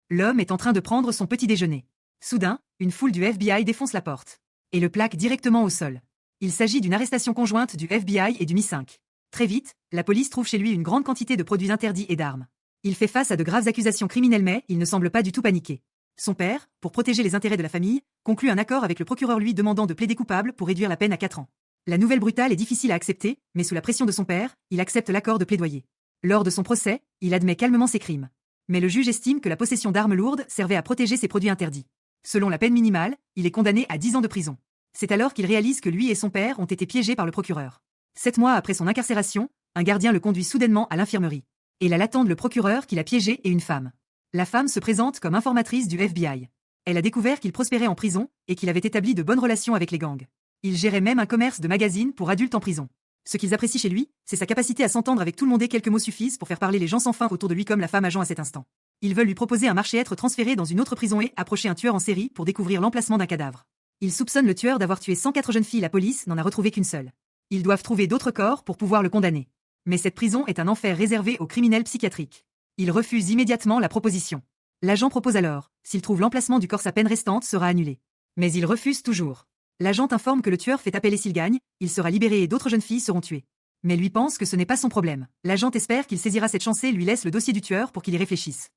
L'homme est en train de prendre son petit déjeuner. Soudain, une foule du FBI défonce la porte et le plaque directement au sol. Il s'agit d'une arrestation conjointe du FBI et du MI5. Très vite, la police trouve chez lui une grande quantité de produits interdits et d'armes. Il fait face à de graves accusations criminelles mais il ne semble pas du tout paniquer. Son père, pour protéger les intérêts de la famille, conclut un accord avec le procureur lui demandant de plaider coupable pour réduire la peine à 4 ans. La nouvelle brutale est difficile à accepter, mais sous la pression de son père, il accepte l'accord de plaidoyer. Lors de son procès, il admet calmement ses crimes. Mais le juge estime que la possession d'armes lourdes servait à protéger ses produits interdits. Selon la peine minimale, il est condamné à 10 ans de prison. C'est alors qu'il réalise que lui et son père ont été piégés par le procureur. 7 mois après son incarcération, un gardien le conduit soudainement à l'infirmerie. Et là l'attendent le procureur qui l'a piégé et une femme. La femme se présente comme informatrice du FBI. Elle a découvert qu'il prospérait en prison et qu'il avait établi de bonnes relations avec les gangs. Il gérait même un commerce de magazines pour adultes en prison. Ce qu'ils apprécient chez lui, c'est sa capacité à s'entendre avec tout le monde et quelques mots suffisent pour faire parler les gens sans fin autour de lui comme la femme agent à cet instant. Ils veulent lui proposer un marché, être transféré dans une autre prison et approcher un tueur en série pour découvrir l'emplacement d'un cadavre. Ils soupçonnent le tueur d'avoir tué 104 jeunes filles, la police n'en a retrouvé qu'une seule. Ils doivent trouver d'autres corps pour pouvoir le condamner. Mais cette prison est un enfer réservé aux criminels psychiatriques. Il refuse immédiatement la proposition. L'agent propose alors, s'il trouve l'emplacement du corps, sa peine restante sera annulée. Mais il refuse toujours. L'agent informe que le tueur fait appel et s'il gagne, il sera libéré et d'autres jeunes filles seront tuées. Mais lui pense que ce n'est pas son problème. L'agent espère qu'il saisira cette chance et lui laisse le dossier du tueur pour qu'il y réfléchisse.